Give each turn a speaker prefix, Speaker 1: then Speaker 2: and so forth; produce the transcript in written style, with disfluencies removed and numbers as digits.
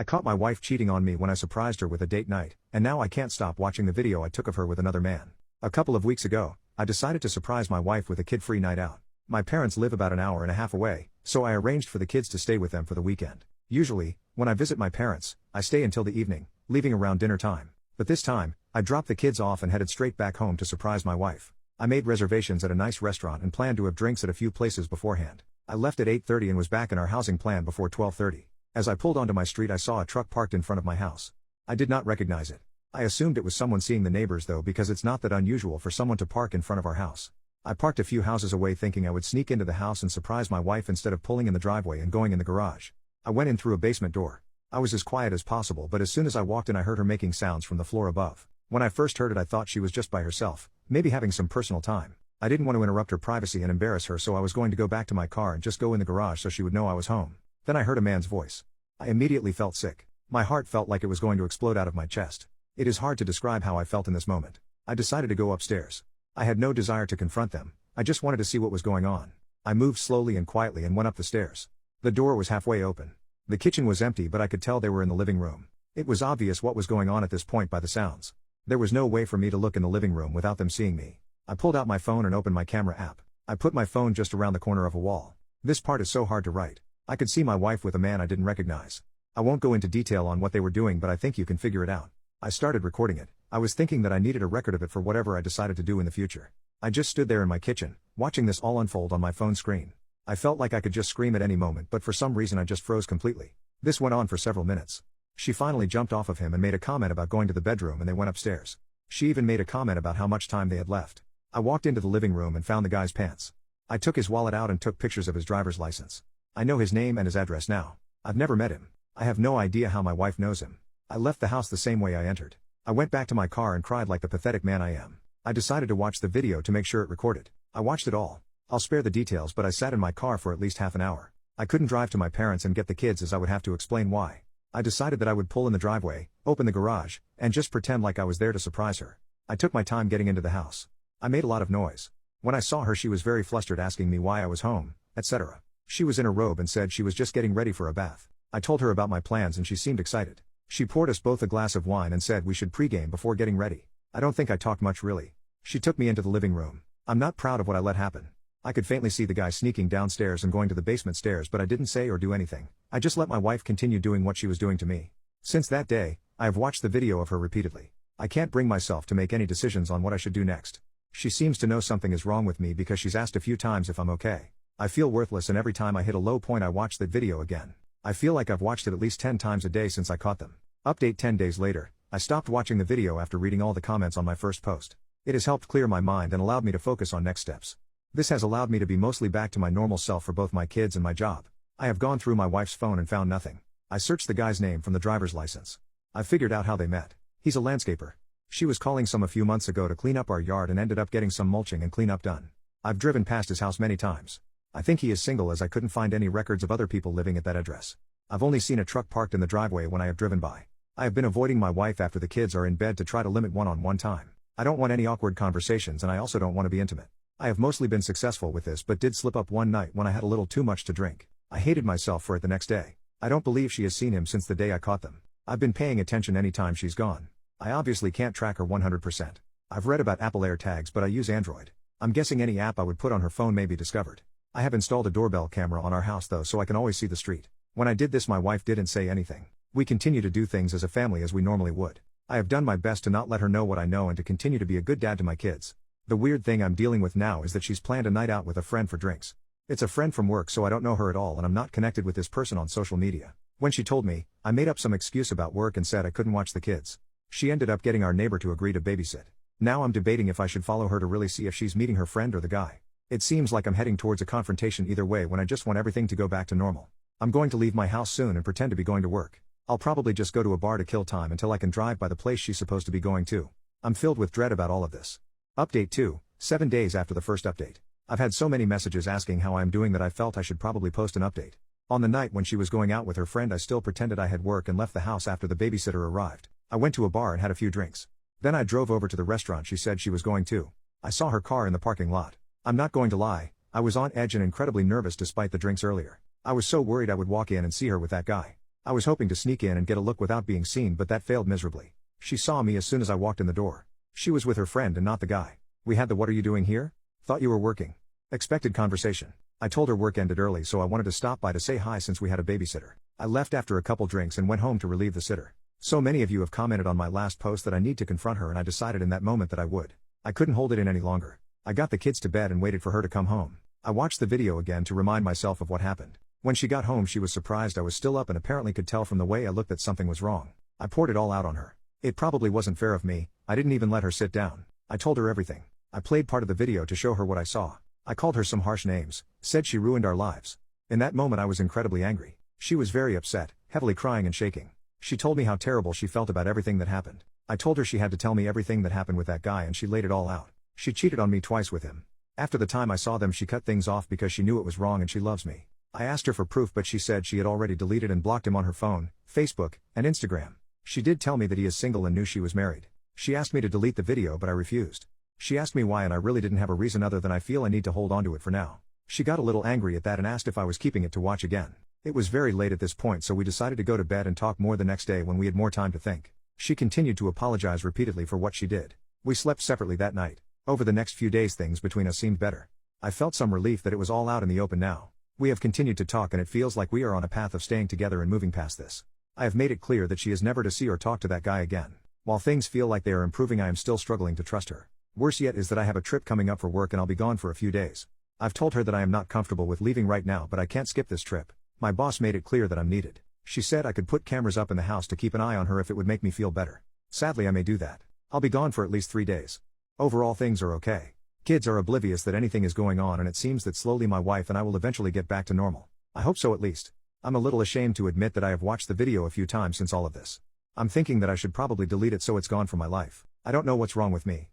Speaker 1: I caught my wife cheating on me when I surprised her with a date night, and now I can't stop watching the video I took of her with another man. A couple of weeks ago, I decided to surprise my wife with a kid-free night out. My parents live about an hour and a half away, so I arranged for the kids to stay with them for the weekend. Usually, when I visit my parents, I stay until the evening, leaving around dinner time. But this time, I dropped the kids off and headed straight back home to surprise my wife. I made reservations at a nice restaurant and planned to have drinks at a few places beforehand. I left at 8:30 and was back in our housing plan before 12:30. As I pulled onto my street, I saw a truck parked in front of my house. I did not recognize it. I assumed it was someone seeing the neighbors though, because it's not that unusual for someone to park in front of our house. I parked a few houses away thinking I would sneak into the house and surprise my wife instead of pulling in the driveway and going in the garage. I went in through a basement door. I was as quiet as possible, but as soon as I walked in I heard her making sounds from the floor above. When I first heard it I thought she was just by herself, maybe having some personal time. I didn't want to interrupt her privacy and embarrass her, so I was going to go back to my car and just go in the garage so she would know I was home. Then I heard a man's voice. I immediately felt sick. My heart felt like it was going to explode out of my chest. It is hard to describe how I felt in this moment. I decided to go upstairs. I had no desire to confront them, I just wanted to see what was going on. I moved slowly and quietly and went up the stairs. The door was halfway open. The kitchen was empty, but I could tell they were in the living room. It was obvious what was going on at this point by the sounds. There was no way for me to look in the living room without them seeing me. I pulled out my phone and opened my camera app. I put my phone just around the corner of a wall. This part is so hard to write. I could see my wife with a man I didn't recognize. I won't go into detail on what they were doing, but I think you can figure it out. I started recording it. I was thinking that I needed a record of it for whatever I decided to do in the future. I just stood there in my kitchen, watching this all unfold on my phone screen. I felt like I could just scream at any moment, but for some reason I just froze completely. This went on for several minutes. She finally jumped off of him and made a comment about going to the bedroom, and they went upstairs. She even made a comment about how much time they had left. I walked into the living room and found the guy's pants. I took his wallet out and took pictures of his driver's license. I know his name and his address now. I've never met him. I have no idea how my wife knows him. I left the house the same way I entered. I went back to my car and cried like the pathetic man I am. I decided to watch the video to make sure it recorded. I watched it all. I'll spare the details, but I sat in my car for at least half an hour. I couldn't drive to my parents and get the kids as I would have to explain why. I decided that I would pull in the driveway, open the garage, and just pretend like I was there to surprise her. I took my time getting into the house. I made a lot of noise. When I saw her, she was very flustered, asking me why I was home, etc. She was in a robe and said she was just getting ready for a bath. I told her about my plans and she seemed excited. She poured us both a glass of wine and said we should pregame before getting ready. I don't think I talked much really. She took me into the living room. I'm not proud of what I let happen. I could faintly see the guy sneaking downstairs and going to the basement stairs, but I didn't say or do anything. I just let my wife continue doing what she was doing to me. Since that day, I have watched the video of her repeatedly. I can't bring myself to make any decisions on what I should do next. She seems to know something is wrong with me because she's asked a few times if I'm okay. I feel worthless, and every time I hit a low point I watch that video again. I feel like I've watched it at least 10 times a day since I caught them. Update 10 days later, I stopped watching the video after reading all the comments on my first post. It has helped clear my mind and allowed me to focus on next steps. This has allowed me to be mostly back to my normal self for both my kids and my job. I have gone through my wife's phone and found nothing. I searched the guy's name from the driver's license. I figured out how they met. He's a landscaper. She was calling some a few months ago to clean up our yard and ended up getting some mulching and cleanup done. I've driven past his house many times. I think he is single, as I couldn't find any records of other people living at that address. I've only seen a truck parked in the driveway when I have driven by. I have been avoiding my wife after the kids are in bed to try to limit one-on-one time. I don't want any awkward conversations, and I also don't want to be intimate. I have mostly been successful with this, but did slip up one night when I had a little too much to drink. I hated myself for it the next day. I don't believe she has seen him since the day I caught them. I've been paying attention anytime she's gone. I obviously can't track her 100%. I've read about Apple AirTags, but I use Android. I'm guessing any app I would put on her phone may be discovered. I have installed a doorbell camera on our house though, so I can always see the street. When I did this, my wife didn't say anything. We continue to do things as a family as we normally would. I have done my best to not let her know what I know and to continue to be a good dad to my kids. The weird thing I'm dealing with now is that she's planned a night out with a friend for drinks. It's a friend from work, so I don't know her at all, and I'm not connected with this person on social media. When she told me, I made up some excuse about work and said I couldn't watch the kids. She ended up getting our neighbor to agree to babysit. Now I'm debating if I should follow her to really see if she's meeting her friend or the guy. It seems like I'm heading towards a confrontation either way when I just want everything to go back to normal. I'm going to leave my house soon and pretend to be going to work. I'll probably just go to a bar to kill time until I can drive by the place she's supposed to be going to. I'm filled with dread about all of this. Update 2, 7 days after the first update. I've had so many messages asking how I am doing that I felt I should probably post an update. On the night when she was going out with her friend, I still pretended I had work and left the house after the babysitter arrived. I went to a bar and had a few drinks. Then I drove over to the restaurant she said she was going to. I saw her car in the parking lot. I'm not going to lie, I was on edge and incredibly nervous despite the drinks earlier. I was so worried I would walk in and see her with that guy. I was hoping to sneak in and get a look without being seen, but that failed miserably. She saw me as soon as I walked in the door. She was with her friend and not the guy. We had the "what are you doing here? Thought you were working" expected conversation. I told her work ended early, so I wanted to stop by to say hi since we had a babysitter. I left after a couple drinks and went home to relieve the sitter. So many of you have commented on my last post that I need to confront her, and I decided in that moment that I would. I couldn't hold it in any longer. I got the kids to bed and waited for her to come home. I watched the video again to remind myself of what happened. When she got home, she was surprised I was still up and apparently could tell from the way I looked that something was wrong. I poured it all out on her. It probably wasn't fair of me. I didn't even let her sit down. I told her everything. I played part of the video to show her what I saw. I called her some harsh names, said she ruined our lives. In that moment I was incredibly angry. She was very upset, heavily crying and shaking. She told me how terrible she felt about everything that happened. I told her she had to tell me everything that happened with that guy, and she laid it all out. She cheated on me twice with him. After the time I saw them, she cut things off because she knew it was wrong and she loves me. I asked her for proof, but she said she had already deleted and blocked him on her phone, Facebook, and Instagram. She did tell me that he is single and knew she was married. She asked me to delete the video, but I refused. She asked me why, and I really didn't have a reason other than I feel I need to hold on to it for now. She got a little angry at that and asked if I was keeping it to watch again. It was very late at this point, so we decided to go to bed and talk more the next day when we had more time to think. She continued to apologize repeatedly for what she did. We slept separately that night. Over the next few days things between us seemed better. I felt some relief that it was all out in the open now. We have continued to talk and it feels like we are on a path of staying together and moving past this. I have made it clear that she is never to see or talk to that guy again. While things feel like they are improving, I am still struggling to trust her. Worse yet is that I have a trip coming up for work and I'll be gone for a few days. I've told her that I am not comfortable with leaving right now, but I can't skip this trip. My boss made it clear that I'm needed. She said I could put cameras up in the house to keep an eye on her if it would make me feel better. Sadly, I may do that. I'll be gone for at least 3 days. Overall, things are okay. Kids are oblivious that anything is going on, and it seems that slowly my wife and I will eventually get back to normal. I hope so, at least. I'm a little ashamed to admit that I have watched the video a few times since all of this. I'm thinking that I should probably delete it so it's gone from my life. I don't know what's wrong with me.